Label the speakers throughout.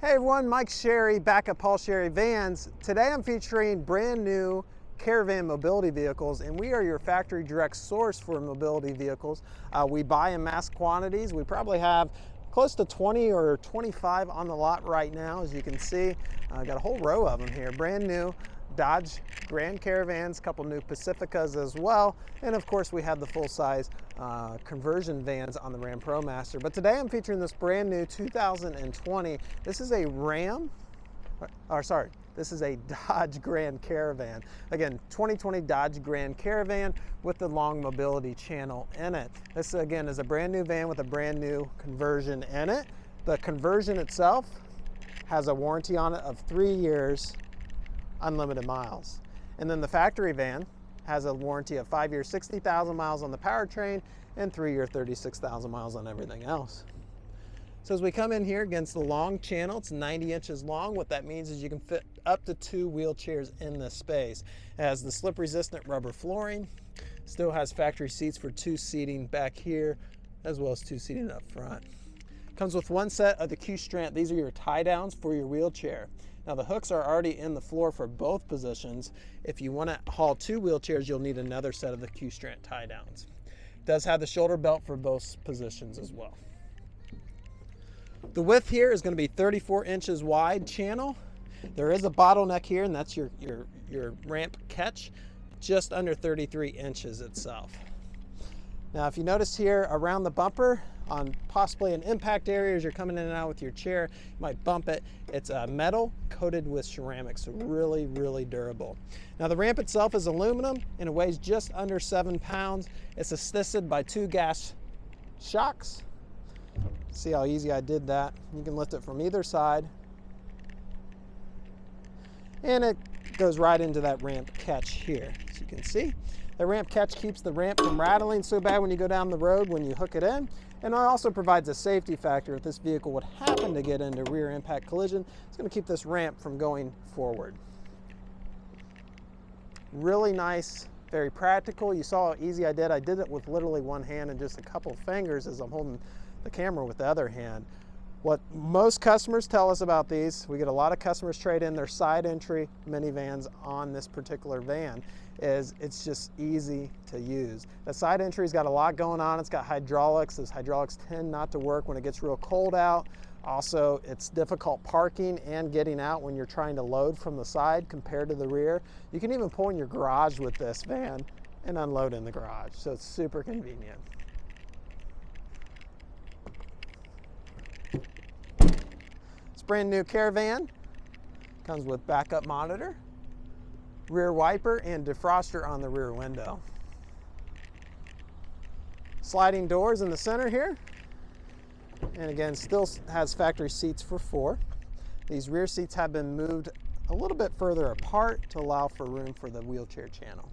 Speaker 1: Hey everyone, Mike Sherry back at Paul Sherry Vans. Today I'm featuring brand new Caravan mobility vehicles, and we are your factory direct source for mobility vehicles. We buy in mass quantities. We probably have close to 20 or 25 on the lot right now, as you can see. Got a whole row of them here, brand new Dodge Grand Caravans, a couple new Pacificas as well, and of course we have the full-size conversion vans on the Ram ProMaster. But today I'm featuring this brand new 2020. This is a this is a Dodge Grand Caravan. Again, 2020 Dodge Grand Caravan with the long mobility channel in it. This again is a brand new van with a brand new conversion in it. The conversion itself has a warranty on it of 3 years, unlimited miles. And then the factory van has a warranty of 5 years, 60,000 miles on the powertrain, and 3 year, 36,000 miles on everything else. So as we come in here against the long channel, it's 90 inches long. What that means is you can fit up to 2 wheelchairs in this space. It has the slip resistant rubber flooring, still has factory seats for 2 seating back here, as well as 2 seating up front. Comes with 1 set of the Q-Strant. These are your tie downs for your wheelchair. Now the hooks are already in the floor for both positions. If you want to haul 2 wheelchairs, you'll need another set of the Q-Strant tie downs. It does have the shoulder belt for both positions as well. The width here is going to be 34 inches wide channel. There is a bottleneck here, and that's your ramp catch, just under 33 inches itself. Now if you notice here around the bumper, on possibly an impact area as you're coming in and out with your chair, you might bump it. It's metal coated with ceramic, so really, really durable. Now the ramp itself is aluminum and it weighs just under 7 pounds. It's assisted by 2 gas shocks. See how easy I did that? You can lift it from either side. And it goes right into that ramp catch here, as you can see. The ramp catch keeps the ramp from rattling so bad when you go down the road when you hook it in. And it also provides a safety factor. If this vehicle would happen to get into rear impact collision, it's going to keep this ramp from going forward. Really nice, very practical. You saw how easy I did. I did it with literally 1 hand and just a couple fingers as I'm holding the camera with the other hand. What most customers tell us about these, we get a lot of customers trade in their side entry minivans on this particular van, is it's just easy to use. The side entry's got a lot going on. It's got hydraulics. Those hydraulics tend not to work when it gets real cold out. Also, it's difficult parking and getting out when you're trying to load from the side compared to the rear. You can even pull in your garage with this van and unload in the garage, so it's super convenient. Brand new Caravan comes with backup monitor, rear wiper, and defroster on the rear window. Sliding doors in the center here, and again still has factory seats for 4. These rear seats have been moved a little bit further apart to allow for room for the wheelchair channel.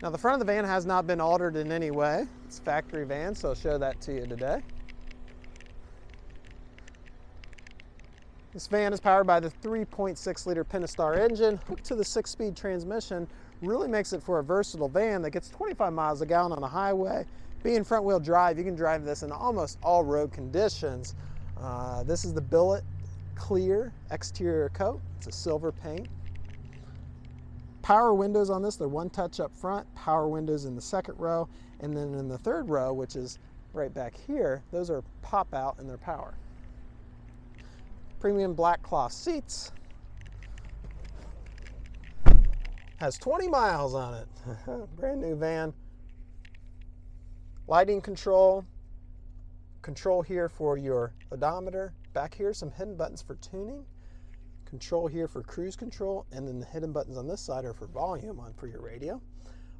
Speaker 1: Now the front of the van has not been altered in any way. It's a factory van, so I'll show that to you today. This van is powered by the 3.6 liter Pentastar engine, hooked to the 6-speed transmission. Really makes it for a versatile van that gets 25 miles a gallon on the highway. Being front wheel drive, you can drive this in almost all road conditions. This is the billet clear exterior coat. It's a silver paint. Power windows on this, they're 1 touch up front, power windows in the 2nd row, and then in the 3rd row, which is right back here, those are pop out and they're power. Premium black cloth seats. Has 20 miles on it. Brand new van. Lighting control. Control here for your odometer. Back here, some hidden buttons for tuning. Control here for cruise control. And then the hidden buttons on this side are for volume for your radio.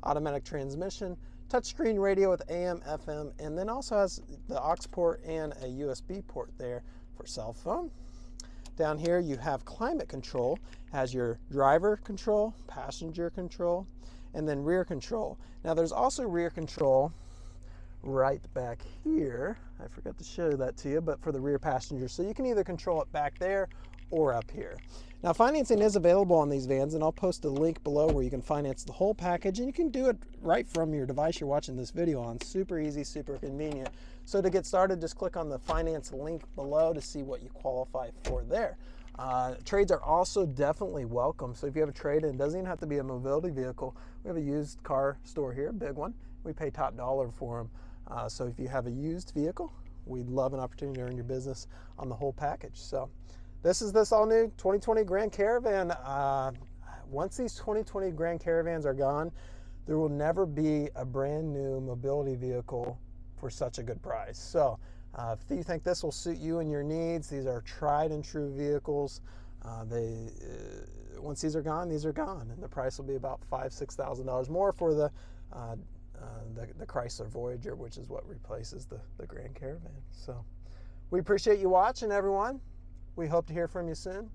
Speaker 1: Automatic transmission. Touchscreen radio with AM, FM. And then also has the aux port and a USB port there for cell phone. Down here you have climate control, has your driver control, passenger control, and then rear control. Now there's also rear control right back here. I forgot to show that to you, but for the rear passenger. So you can either control it back there or up here. Now, financing is available on these vans, and I'll post a link below where you can finance the whole package, and you can do it right from your device you're watching this video on. Super easy, super convenient. So to get started, just click on the finance link below to see what you qualify for there. Trades are also definitely welcome. So if you have a trade-in, it doesn't even have to be a mobility vehicle. We have a used car store here, a big one. We pay top dollar for them. So if you have a used vehicle, we'd love an opportunity to earn your business on the whole package. So this is this all new 2020 Grand Caravan. Once these 2020 Grand Caravans are gone, there will never be a brand new mobility vehicle for such a good price. So if you think this will suit you and your needs, these are tried and true vehicles. Once these are gone, and the price will be about $5,000–$6,000 more for the Chrysler Voyager, which is what replaces the Grand Caravan. So we appreciate you watching, everyone. We hope to hear from you soon.